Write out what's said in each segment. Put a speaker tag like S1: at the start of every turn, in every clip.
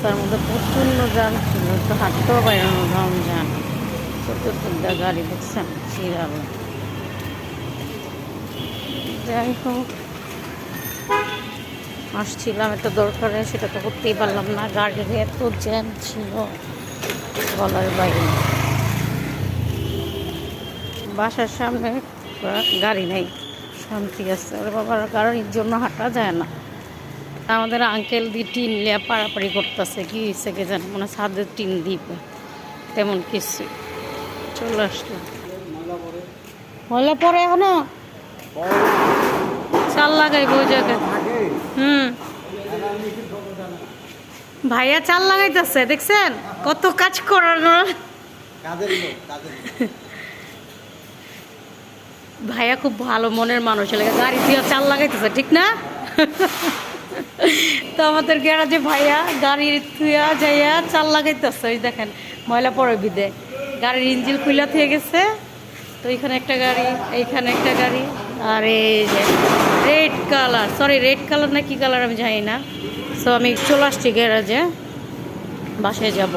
S1: রাস্তার মধ্যে প্রচণ্ড জ্যাম ছিল, একটু হাঁটতেও বাইরানো জ্যাম। চতুর্দিকটা গাড়ি দেখছেন সিরিয়াল। যাই হোক, আসছিলাম একটা দরকারে, সেটা তো করতেই পারলাম না, গাড়ির এত জ্যাম ছিল বলার বাইরে। বাসার সামনে গাড়ি নেই, শান্তি আছে। ওর বাবার গাড়ির জন্য হাঁটা যায় না। আমাদের আঙ্কেল দিয়ে টিন লিয়া পাড়াপাড়ি করতেছে, কি হয়েছে কে জানে, মনে ছাদের টিন দিবে, তেমন কিছু। চলে আসলাম। ময়লা পরে এখনো চাল লাগাইব ওই জায়গায়। ভাইয়া চাল লাগাইতেছে, দেখছেন কত কাজ করানোর। ভাইয়া খুব ভালো মনের মানুষ, গাড়ি দিয়ে চাল লাগাইতেছে, ঠিক না? তো আমাদের গ্যারাজে ভাইয়া গাড়ির থুয়া যাইয়া চাল লাগাইতেছে। ওই দেখেন ময়লা পড়ে বিদে গাড়ির ইঞ্জিন খুইলা থেকে গেছে। তো এইখানে একটা গাড়ি, এইখানে একটা গাড়ি, আর এই যে red colour, sorry red colour না কি কালার আমি জানি না। সো আমি চলে আসছি গ্যারাজে, বাসায় যাব।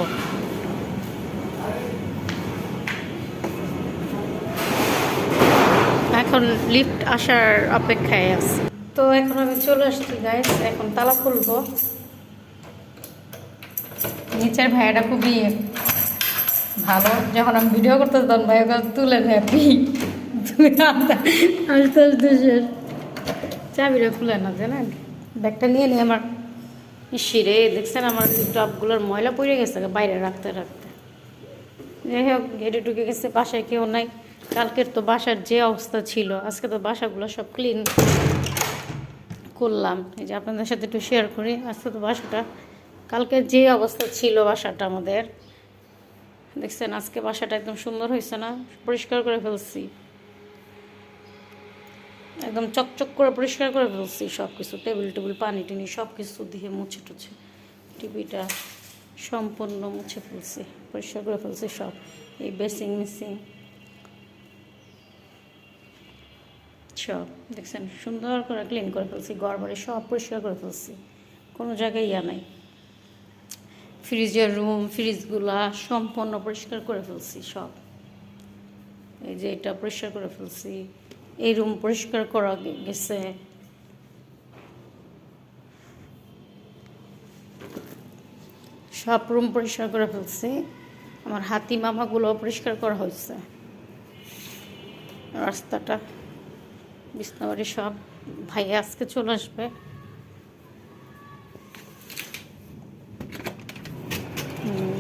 S1: এখন লিফট আসার অপেক্ষায় আছে। তো এখন আমি চলে আসছি গাইস, এখন তালা খুলবো। নিচের ভাইয়াটা খুবই ভালো, যখন আমি ভিডিও করতে তখন ভাইয়া তুলে হ্যাপি আস্তে আস্তে শেষ। চাবিটা খুলে না জানেন, ব্যাগটা নিয়ে নিয়ে আমার ইসিরে দেখছেন আমার টপগুলোর ময়লা পড়ে গেছে বাইরে রাখতে রাখতে। যাই হোক, গেটে ঢুকে গেছে, বাসায় কেউ নাই। কালকের তো বাসার যে অবস্থা ছিল, আজকে তো বাসাগুলো সব ক্লিন করলাম। এই যে আপনাদের সাথে একটু শেয়ার করি। আজকে তো বাসাটা, কালকে যে অবস্থা ছিল বাসাটা আমাদের, দেখছেন আজকে বাসাটা একদম সুন্দর হয়েছে না? পরিষ্কার করে ফেলছি, একদম চকচক করে পরিষ্কার করে ফেলছি সব কিছু। টেবিল টেবিল পানি টানি সব কিছু দিয়ে মুছে টুছে, টিভিটা সম্পূর্ণ মুছে ফেলছি, পরিষ্কার করে ফেলছি সব। এই বেসিং মিসিং সব দেখছেন সুন্দর করে ক্লিন করে ফেলছি, ঘর বাড়ি সব পরিষ্কার করে ফেলছি, কোনো জায়গায় ইয়া নাই। ফ্রিজের রুম ফ্রিজগুলা সম্পূর্ণ পরিষ্কার করে ফেলছি সব। এই যে এটা পরিষ্কার করে ফেলছি, এই রুম পরিষ্কার করা গেছে, সব রুম পরিষ্কার করে ফেলছি। আমার হাতি মামাগুলো পরিষ্কার করা হয়েছে, রাস্তাটা, বিছনাবাড়ি সব। ভাইয়া আজকে চলে আসবে।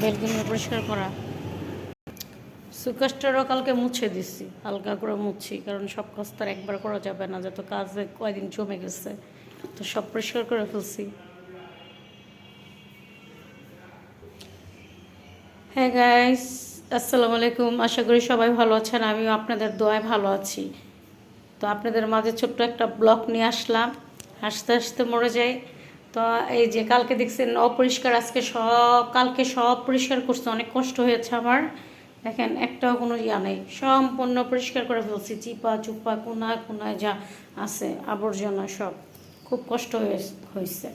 S1: বেলকনি পরিষ্কার করা, সুকাস্টারও কালকে মুছে দিছি, হালকা করে মুছি, কারণ সব কাজ তো একবার করা যাবে না, যত কাজে কয়দিন জমে গেছে, তো সব পরিষ্কার করে ফেলছি। হ্যাঁ গাইস, আসসালামু আলাইকুম। আশা করি সবাই ভালো আছেন, আমিও আপনাদের দোয়ায় ভালো আছি। তো আপনাদের মাঝে ছোট্ট একটা ব্লগ নিয়ে আসলাম, হাসতে হাসতে মরে যাই। তো এই যে কালকে দেখছেন অপরিষ্কার, আজকে সব, কালকে সব পরিষ্কার করছে, অনেক কষ্ট হয়েছে আমার। দেখেন একটাও কোনো ইয়া নেই, সম্পূর্ণ পরিষ্কার করে ফেলছি, চিপা চুপা কোনায় কোনায় যা আছে আবর্জনা সব, খুব কষ্ট হয়েছে।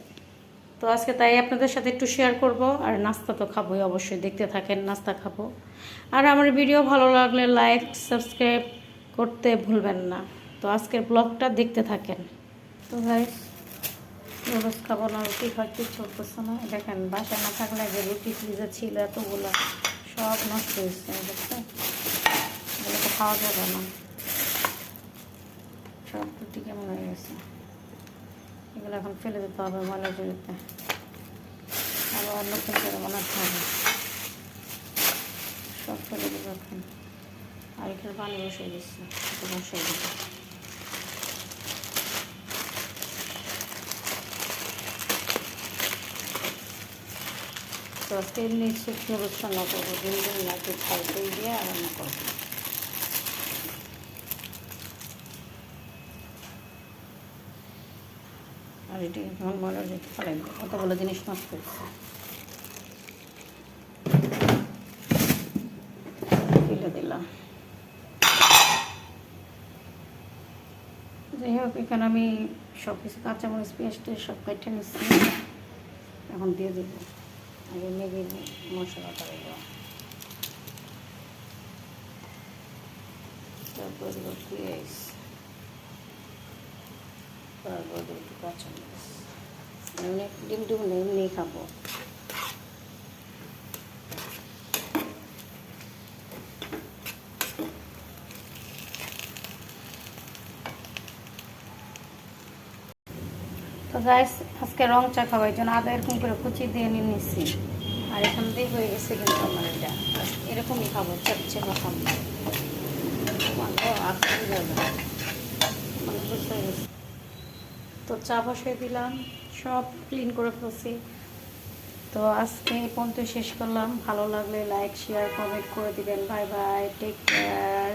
S1: তো আজকে তাই আপনাদের সাথে একটু শেয়ার করব। আর নাস্তা তো খাবোই, অবশ্যই দেখতে থাকেন, নাস্তা খাবো। আর আমার ভিডিও ভালো লাগলে লাইক সাবস্ক্রাইব করতে ভুলবেন না। তো আজকের ব্লগটা দেখতে থাকেন। তো গাইস, রোজ খাবো না, রুটি খাচ্ছি, চলতেছে না। দেখেন বাসা না থাকলে যে রুটি ফ্রিজে ছিল এতগুলো সব নষ্ট হয়েছে, দেখছেন, এগুলো তো খাওয়া যাবে না, সব রুটি কেমন হয়ে গেছে। এগুলো এখন ফেলে দিতে হবে ময়লা জড়িতে, আবার নতুন করে বানাতে হবে, সব ফেলে দেবো এখন। আর এখানে পানি বসিয়ে দিচ্ছি, বসিয়ে দেবো। তো আজকে এমনি শুকনো রোজ রান্না করবো, দিন দিন নাকি খাইতে দিয়ে রান্না করবো। আর এটি এখন মনে যেতে পারে কতগুলো জিনিস নষ্ট করছে, ফেলে দিলাম। যাই হোক, এখানে আমি সব কিছু কাঁচামরিচ পেঁয়াজ সব কেটে নিচ্ছি, এখন দিয়ে দেবো। আগে ম্যাগি মশলাটা দেবো, তারপর দেবো পেঁয়াজ, তারপর দেবো একটু কাঁচামরিচ। এমনি ডিম টিম এমনি খাবো। তো গাইস আজকে রং চা খাওয়ার জন্য আদা এরকম করে কুচি দিয়ে নিয়ে নিচ্ছি। আর এখান দিয়ে হয়ে গেছে কিন্তু আমার এটা এরকমই খাবো, চাপচে খাবো মানে বুঝতে গেছে। তো চা বসিয়ে দিলাম, সব ক্লিন করে ফেলছি। তো আজকে এই পর্যন্ত শেষ করলাম। ভালো লাগলে লাইক শেয়ার কমেন্ট করে দিবেন। Bye bye, take care.